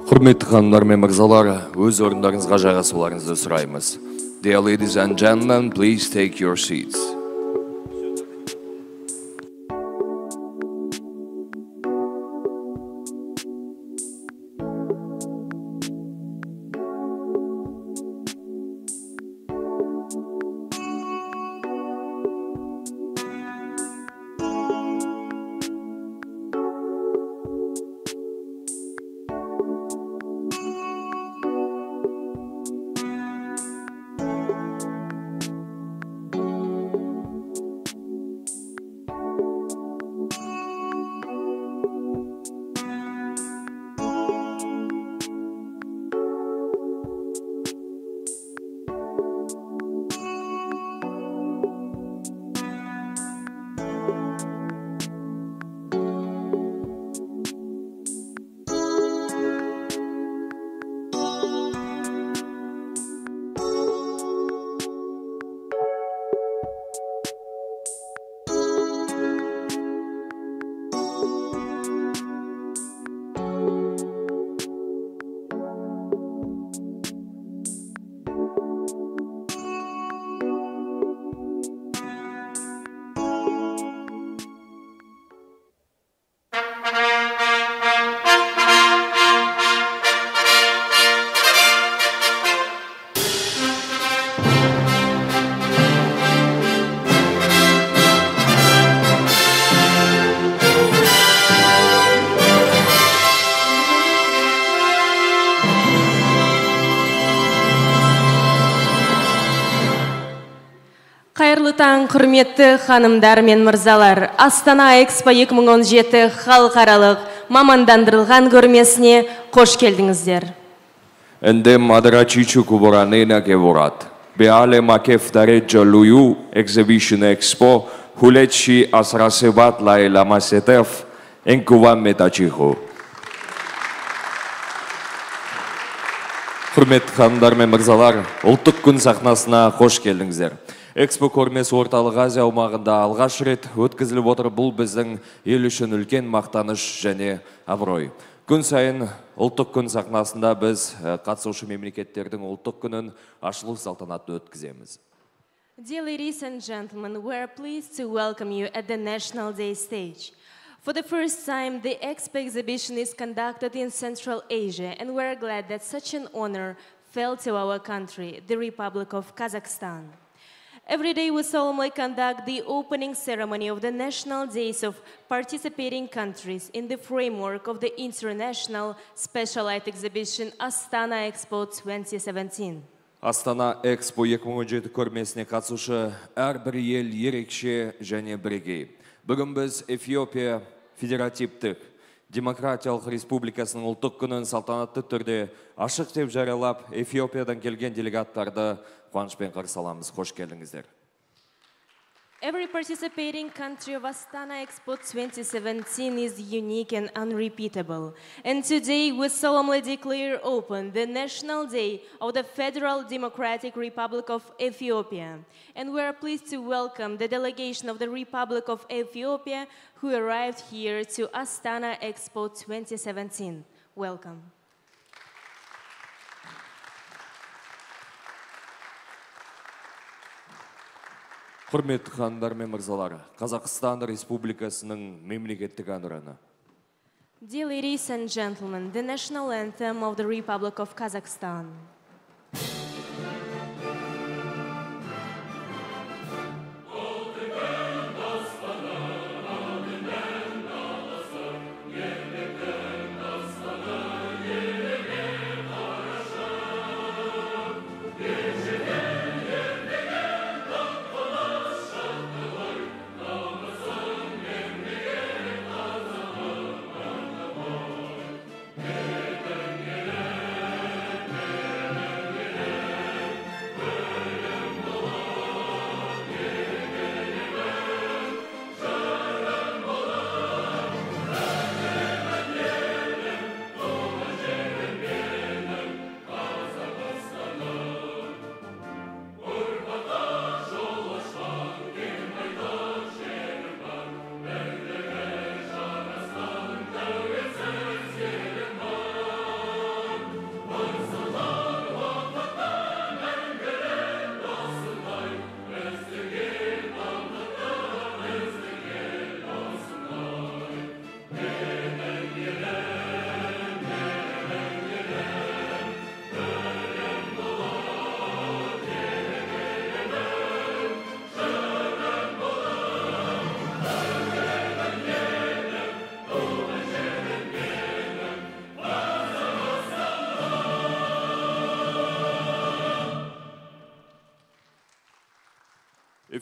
Құрметті ханымдар мен мырзалар, өз орындарыңызға жайғасуларыңызды сұраймыз. Dear ladies and gentlemen, please take your seats. Қайырлы таң, құрметті ханымдар мен мырзалар. Астана Экспо 2017 халықаралық мамандандырылған көрмесіне қош келдіңіздер. Endem adraciciu cu voranena che vorat. Beale makef dareggio luiu exhibition expo huletshi asrasebat la elamasетef enkuvan metachihu. Құрметті ханымдар мен мырзалар, ұлттық күн сахнасына қош келдіңіздер. Экспо көрмесі орталық Азия аумағында алғаш рет өткізіліп отыр. Бұл біздің ел үшін үлкен мақтаныш және абырой. Күн сайын ұлттық күн сахнасында біз қатысушы мемлекеттердің ұлттық күнін ашылу салтанатты өткіземіз. Dear ladies and gentlemen, we are pleased to welcome you at the National Day stage. For the first time, the Expo exhibition is conducted in Central Asia, and we are glad that such an honor fell to our country, the Republic of Kazakhstan. Every day we solemnly conduct the opening ceremony of the national days of participating countries in the framework of the International Specialized Exhibition Astana Expo 2017. Астана Экспо 2017 көрмесіне қатысушы әрбір ел ерекше және бірегей. Бүгін біз Эфиопия Федеративтік Демократиялық Республикасының ұлттық күнін салтанатты түрде ашық деп жариялап, Эфиопиядан келген делегаттарды қуанышпен қарсы аламыз. Қош келдіңіздер. Every participating country of Astana Expo 2017 is unique and unrepeatable. And today we solemnly declare open the National Day of the Federal Democratic Republic of Ethiopia. And we are pleased to welcome the delegation of the Republic of Ethiopia who arrived here to Astana Expo 2017. Welcome. Құрметті ханымдар мен мырзалар, Қазақстан Республикасының мемлекеттік әнұраны. Dear ladies and gentlemen, the national anthem of the Republic of Kazakhstan.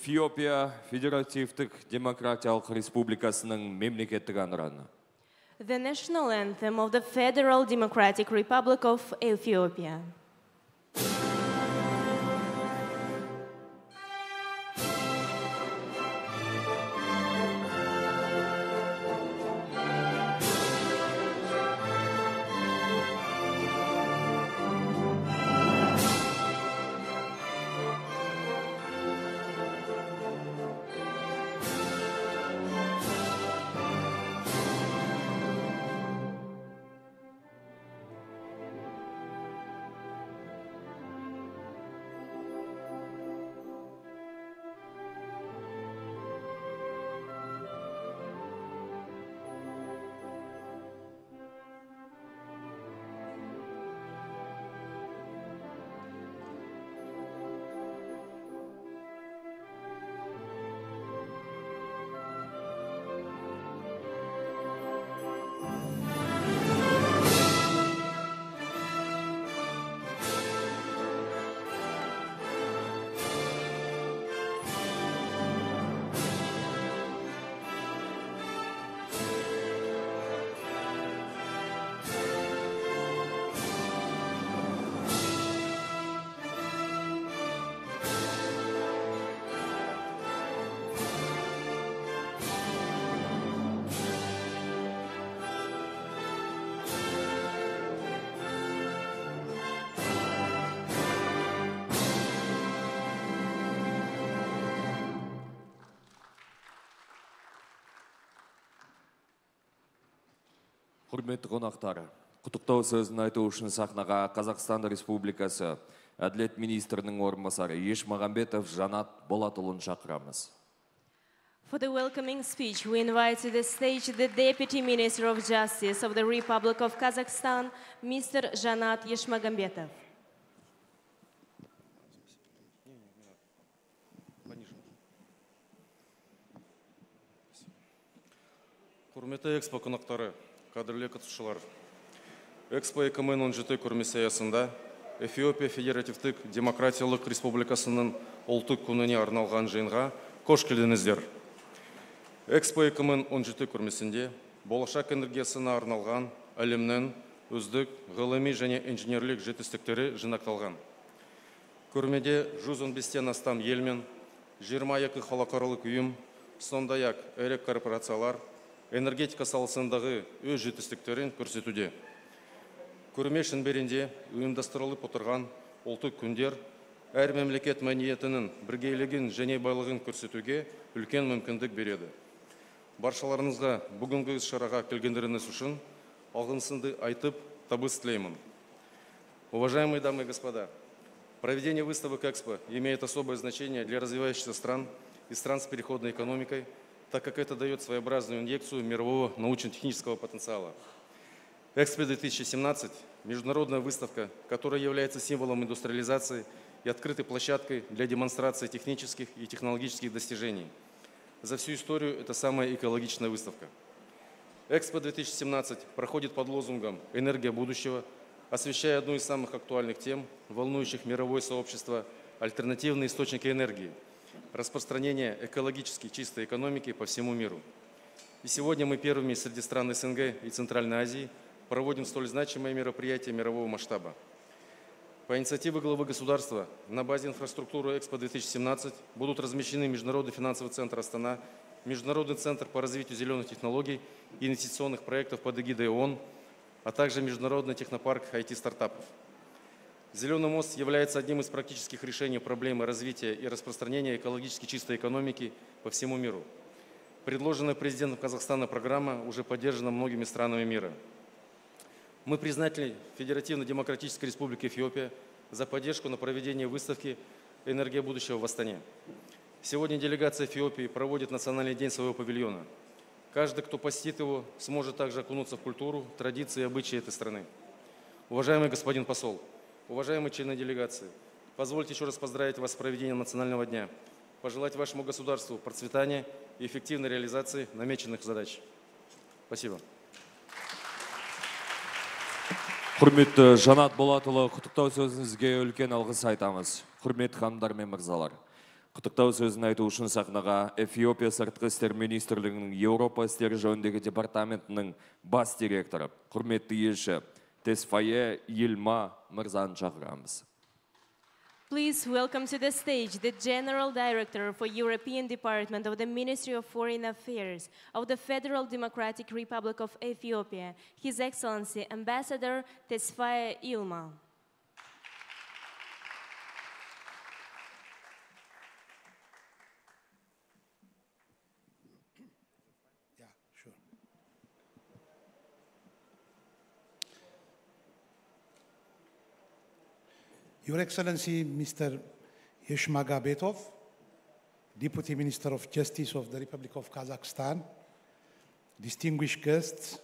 Эфиопия Федеративтік Демократиялық Республикасының мемлекеттік әнұраны. The national anthem of the Federal Democratic Republic of Ethiopia. Құрметті қонақтар, құттықтау сөзін айту үшін сахнаға Қазақстан Республикасы Әділет министрінің орынбасары Ешмағамбетов Жанат Болатұлын шақырамыз. For the welcoming speech, we invite to the stage the Deputy Minister of Justice of the Republic of Kazakhstan, Mr. Жанат Ешмагамбетов. Құрметті экспо қонақтары, қадірлі қатысушылар. Экспо 2017 көрмесі аясында Эфиопия Федеративтік Демократиялық Республикасының ұлттық күніне арналған жиынға қош келдіңіздер. Экспо 2017 көрмесінде болашақ энергиясына арналған әлемнің үздік ғылыми және инженерлік жетістіктері жинақталған. Көрмеде 115-тен астам ел мен 22 халықаралық ұйым, сондай-ақ ірі корпорациялар энергетика саласындағы өз жетістіктерін көрсетуде. Көрме шеңберінде ұйымдастырылып отырған ұлттық күндер әр мемлекет мәдениетінің біргейлігін және байлығын көрсетуге үлкен мүмкіндік береді. Баршаларыңызға бүгінгі шараға келгендеріңіз үшін алғысымды айтып, табыс тілеймін. Уважаемые дамы и господа, проведение выставок Экспо имеет особое значение для развивающихся стран и стран с переходной экономикой, так как это дает своеобразную инъекцию мирового научно-технического потенциала. Экспо 2017 – международная выставка, которая является символом индустриализации и открытой площадкой для демонстрации технических и технологических достижений. За всю историю это самая экологичная выставка. Экспо 2017 проходит под лозунгом «Энергия будущего», освещая одну из самых актуальных тем, волнующих мировое сообщество – альтернативные источники энергии, распространение экологически чистой экономики по всему миру. И сегодня мы первыми среди стран СНГ и Центральной Азии проводим столь значимое мероприятие мирового масштаба. По инициативе главы государства на базе инфраструктуры Экспо 2017 будут размещены Международный финансовый центр Астана, Международный центр по развитию зеленых технологий и инвестиционных проектов под эгидой ООН, а также Международный технопарк IT-стартапов. Зеленый мост является одним из практических решений проблемы развития и распространения экологически чистой экономики по всему миру. Предложенная президентом Казахстана программа уже поддержана многими странами мира. Мы признательны Федеративно-демократической республике Эфиопия за поддержку на проведение выставки «Энергия будущего» в Астане. Сегодня делегация Эфиопии проводит Национальный день своего павильона. Каждый, кто посетит его, сможет также окунуться в культуру, традиции и обычаи этой страны. Уважаемый господин посол, уважаемые члены делегации, позвольте еще раз поздравить вас с проведением Национального дня, пожелать вашему государству процветания и эффективной реализации намеченных задач. Спасибо. Құрметті Жанат Болатұлы, құттықтау сөзіңізге үлкен алғыс айтамыз. Құрметті ханымдар мен мырзалар. Құттықтау сөзін айту үшін сахнаға Эфиопия сыртқы істер министрлігінің Еуропа істері жөніндегі департаментінің бас директоры, құрметті елші Тесфае Йылма мырзаны шақырамыз. Please welcome to the stage the General Director for European Department of the Ministry of Foreign Affairs of the Federal Democratic Republic of Ethiopia, His Excellency Ambassador Tesfaye Yilmaz. Your Excellency, Mr. Yeshmagabetov, Deputy Minister of Justice of the Republic of Kazakhstan, distinguished guests,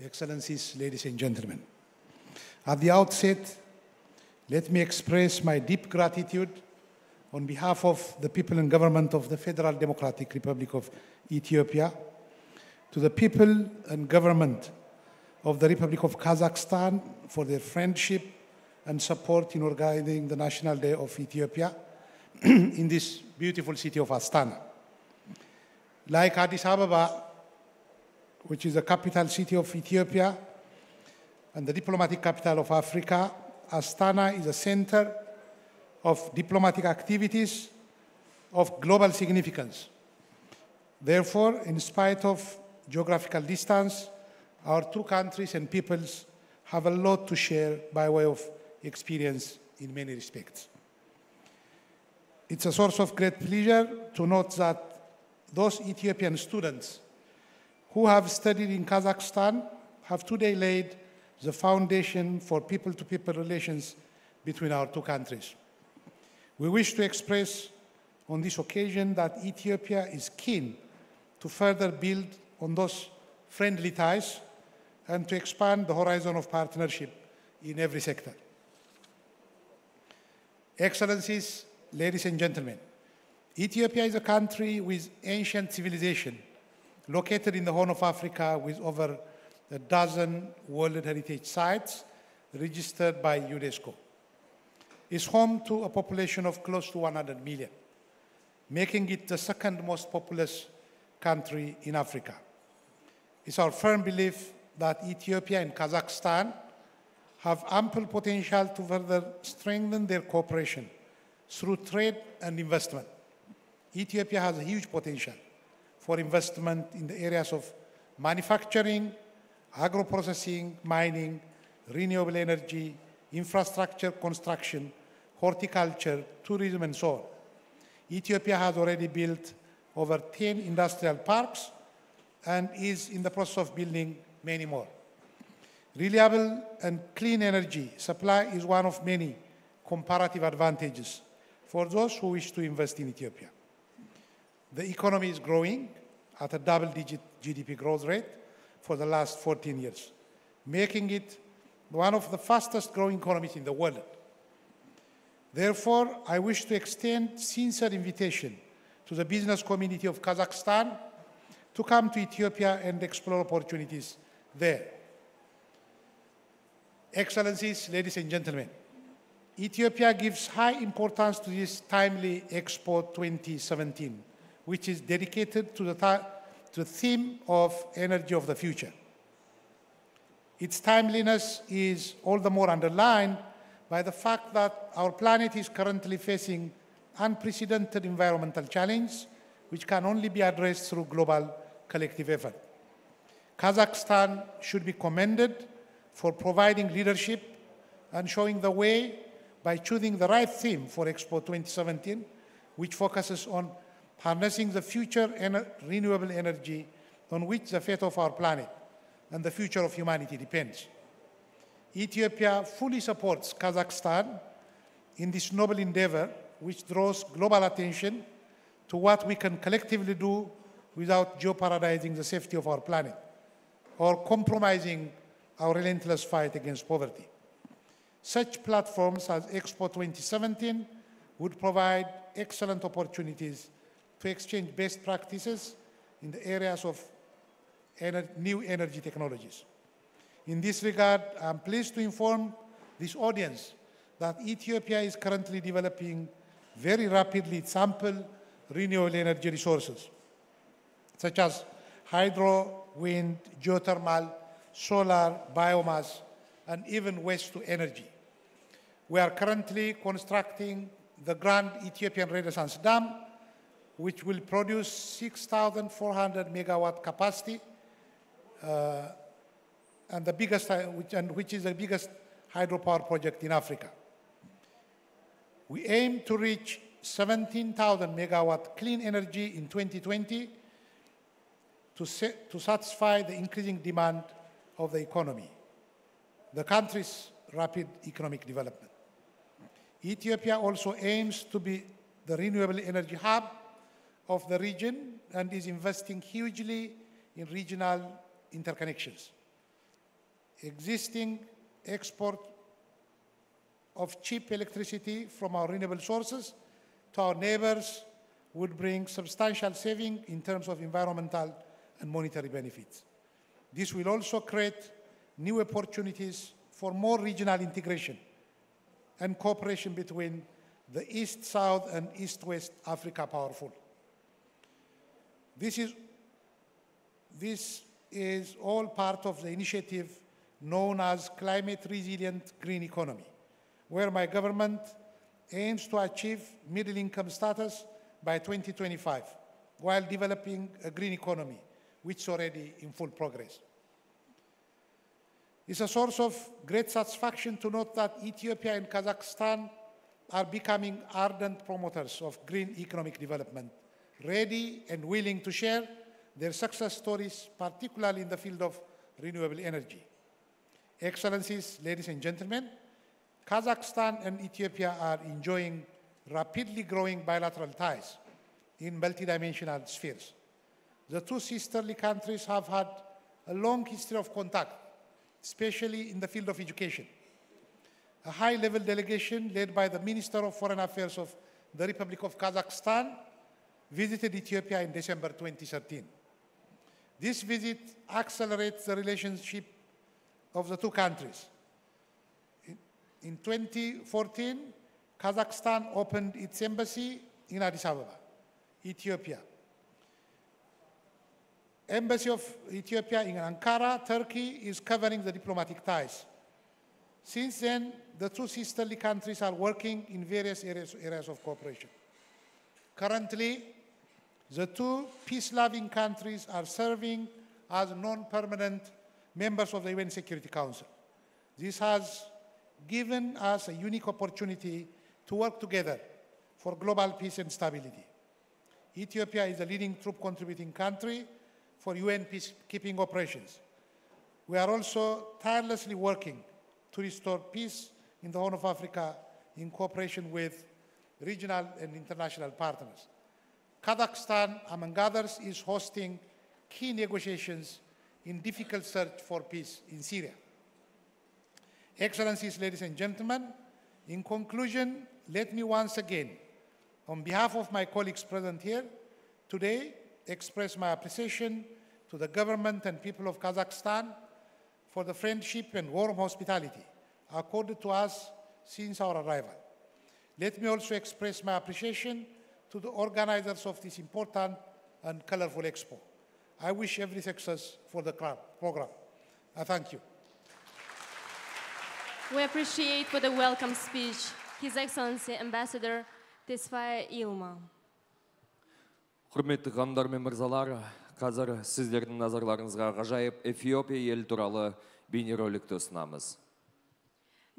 Excellencies, ladies and gentlemen. At the outset, let me express my deep gratitude on behalf of the people and government of the Federal Democratic Republic of Ethiopia to the people and government of the Republic of Kazakhstan for their friendship and support in organizing the National Day of Ethiopia in this beautiful city of Astana. Like Addis Ababa, which is the capital city of Ethiopia and the diplomatic capital of Africa, Astana is a center of diplomatic activities of global significance. Therefore, in spite of geographical distance, our two countries and peoples have a lot to share by way of experience in many respects. It's a source of great pleasure to note that those Ethiopian students who have studied in Kazakhstan have today laid the foundation for people-to-people relations between our two countries. We wish to express on this occasion that Ethiopia is keen to further build on those friendly ties and to expand the horizon of partnership in every sector. Excellencies, ladies and gentlemen, Ethiopia is a country with ancient civilization located in the Horn of Africa with over a dozen World Heritage Sites registered by UNESCO. It's home to a population of close to 100 million, making it the second most populous country in Africa. It's our firm belief that Ethiopia and Kazakhstan have ample potential to further strengthen their cooperation through trade and investment. Ethiopia has a huge potential for investment in the areas of manufacturing, agro-processing, mining, renewable energy, infrastructure construction, horticulture, tourism, and so on. Ethiopia has already built over 10 industrial parks and is in the process of building many more. Reliable and clean energy supply is one of many comparative advantages for those who wish to invest in Ethiopia. The economy is growing at a double-digit GDP growth rate for the last 14 years, making it one of the fastest growing economies in the world. Therefore, I wish to extend sincere invitation to the business community of Kazakhstan to come to Ethiopia and explore opportunities there. Excellencies, ladies and gentlemen, Ethiopia gives high importance to this timely Expo 2017, which is dedicated to the theme of energy of the future. Its timeliness is all the more underlined by the fact that our planet is currently facing unprecedented environmental challenge, which can only be addressed through global collective effort. Kazakhstan should be commended for providing leadership and showing the way by choosing the right theme for Expo 2017, which focuses on harnessing the future renewable energy on which the fate of our planet and the future of humanity depends. Ethiopia fully supports Kazakhstan in this noble endeavor, which draws global attention to what we can collectively do without jeopardizing the safety of our planet or compromising our relentless fight against poverty. Such platforms as Expo 2017 would provide excellent opportunities to exchange best practices in the areas of new energy technologies. In this regard, I'm pleased to inform this audience that Ethiopia is currently developing very rapidly sample renewable energy resources, such as hydro, wind, geothermal, solar, biomass, and even waste to energy. We are currently constructing the Grand Ethiopian Renaissance Dam, which will produce 6,400 megawatt capacity, which is the biggest hydropower project in Africa. We aim to reach 17,000 megawatt clean energy in 2020 to satisfy the increasing demand of the economy, the country's rapid economic development. Ethiopia also aims to be the renewable energy hub of the region and is investing hugely in regional interconnections. Existing export of cheap electricity from our renewable sources to our neighbors would bring substantial saving in terms of environmental and monetary benefits. This will also create new opportunities for more regional integration and cooperation between the East-South and East-West Africa powerful. This is all part of the initiative known as Climate Resilient Green Economy, where my government aims to achieve middle income status by 2025, while developing a green economy, which is already in full progress. It's a source of great satisfaction to note that Ethiopia and Kazakhstan are becoming ardent promoters of green economic development, ready and willing to share their success stories, particularly in the field of renewable energy. Excellencies, ladies and gentlemen, Kazakhstan and Ethiopia are enjoying rapidly growing bilateral ties in multidimensional spheres. The two sisterly countries have had a long history of contact, especially in the field of education. A high-level delegation led by the Minister of Foreign Affairs of the Republic of Kazakhstan visited Ethiopia in December 2013. This visit accelerates the relationship of the two countries. In 2014, Kazakhstan opened its embassy in Addis Ababa, Ethiopia. Embassy of Ethiopia in Ankara, Turkey, is covering the diplomatic ties. Since then, the two sisterly countries are working in various areas of cooperation. Currently, the two peace-loving countries are serving as non-permanent members of the UN Security Council. This has given us a unique opportunity to work together for global peace and stability. Ethiopia is a leading troop contributing country for UN peacekeeping operations. We are also tirelessly working to restore peace in the Horn of Africa in cooperation with regional and international partners. Kazakhstan, among others, is hosting key negotiations in difficult search for peace in Syria. Excellencies, ladies and gentlemen, in conclusion, let me once again, on behalf of my colleagues present here today, express my appreciation to the government and people of Kazakhstan for the friendship and warm hospitality accorded to us since our arrival. Let me also express my appreciation to the organizers of this important and colorful expo. I wish every success for the program. I thank you. We appreciate for the welcome speech His Excellency Ambassador Tesfaye Yilmaz. Құрметті ханымдар мен мырзалар, қазір сіздердің назарларыңызға ғажайып Эфиопия елі туралы бейнероликті ұсынамыз.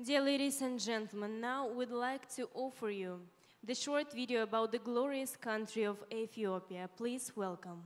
Dear ladies and gentlemen, now we'd like to offer you the short video about the glorious country of Ethiopia. Please welcome.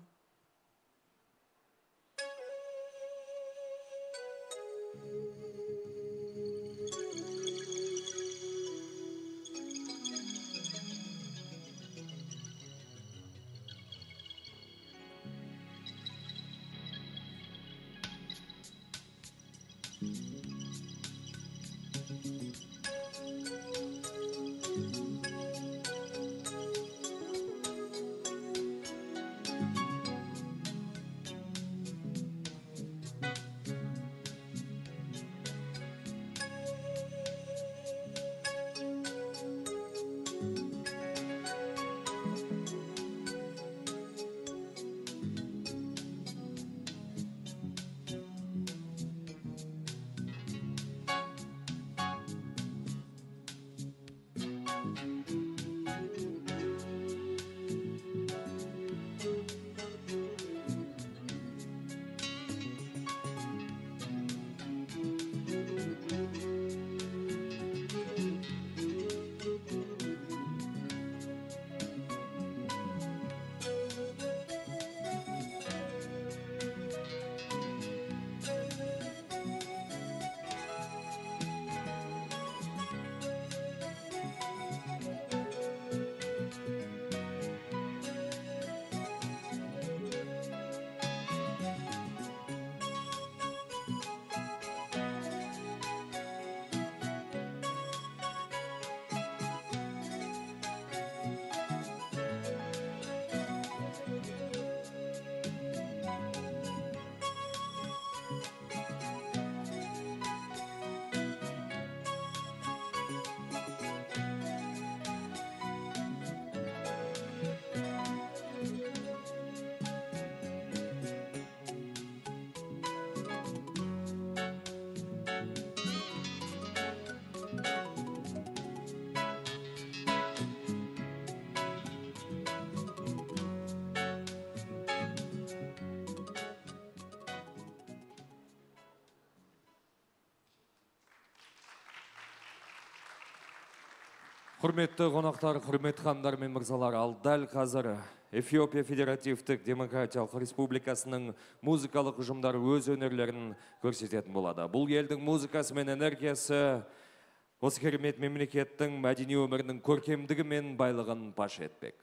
Құрметті қонақтар, құрметті ханымдар мен мырзалар, ал дәл қазір Эфиопия Федеративтік Демократиялық Республикасының музыкалық ұжымдары өз өнерлерін көрсететін болады. Бұл елдің музыкасы мен энергиясы осы керемет мемлекеттің мәдени өмірінің көркемдігі мен байлығын паш етпек.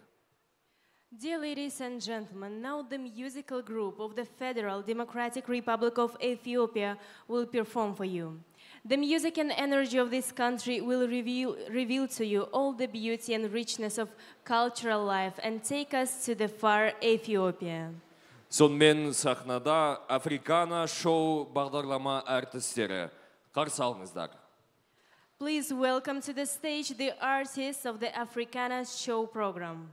Dear ladies and gentlemen, now the musical group of the Federal Democratic Republic of Ethiopia will perform for you. The music and energy of this country will reveal to you all the beauty and richness of cultural life and take us to the far Ethiopia. Сонымен сахнада Африкана шоу бағдарлама әртістері. Қарсы алыңыздар. Please welcome to the stage the artists of the Africana show program.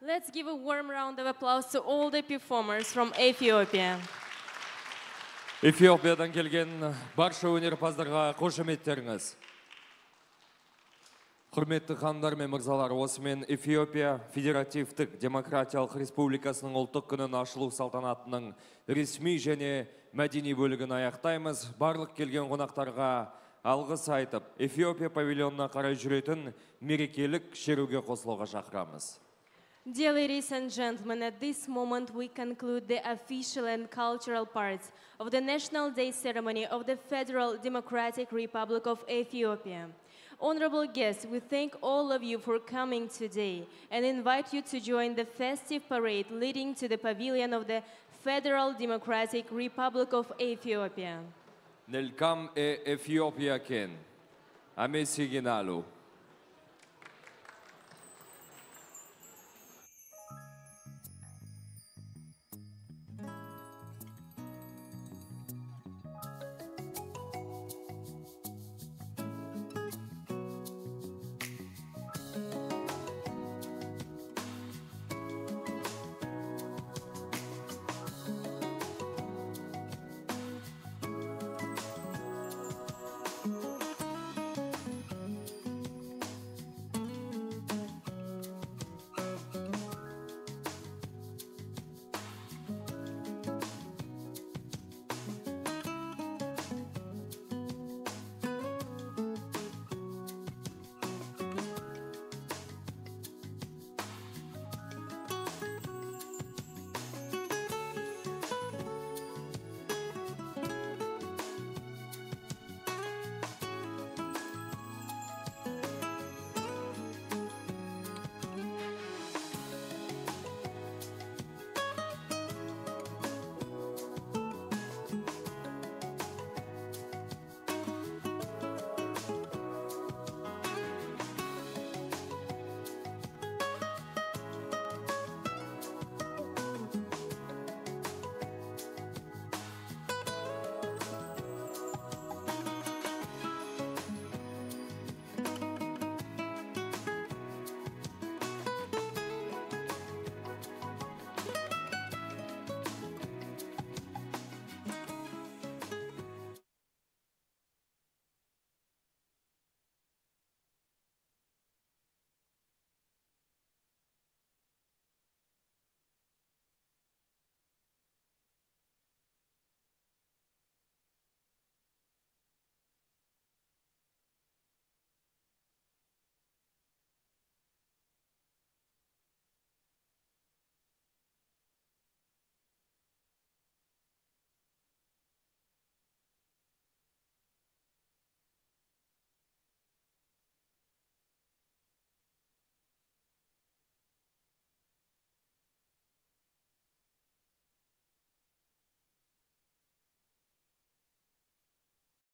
Let's give a warm round of applause to all the performers from Ethiopia. Эфиопиядан келген барша өнерпаздарға қошеметтеріңіз. Құрметті ханымдар мен мырзалар, осымен Эфиопия Федеративтік Демократиялық Республикасының ұлттық күнін ашылу салтанатының ресми және мәдени бөлігін аяқтаймыз. Барлық келген қонақтарға алғыс айтып, Эфиопия павильонына қарай жүретін мерекелік шеруге қосылуға шақырамыз. Dear ladies and gentlemen, at this moment we conclude the official and cultural parts of the National Day ceremony of the Federal Democratic Republic of Ethiopia. Honorable guests, we thank all of you for coming today and invite you to join the festive parade leading to the pavilion of the Federal Democratic Republic of Ethiopia. Nelkam e Ethiopia ken. Amesiginalo.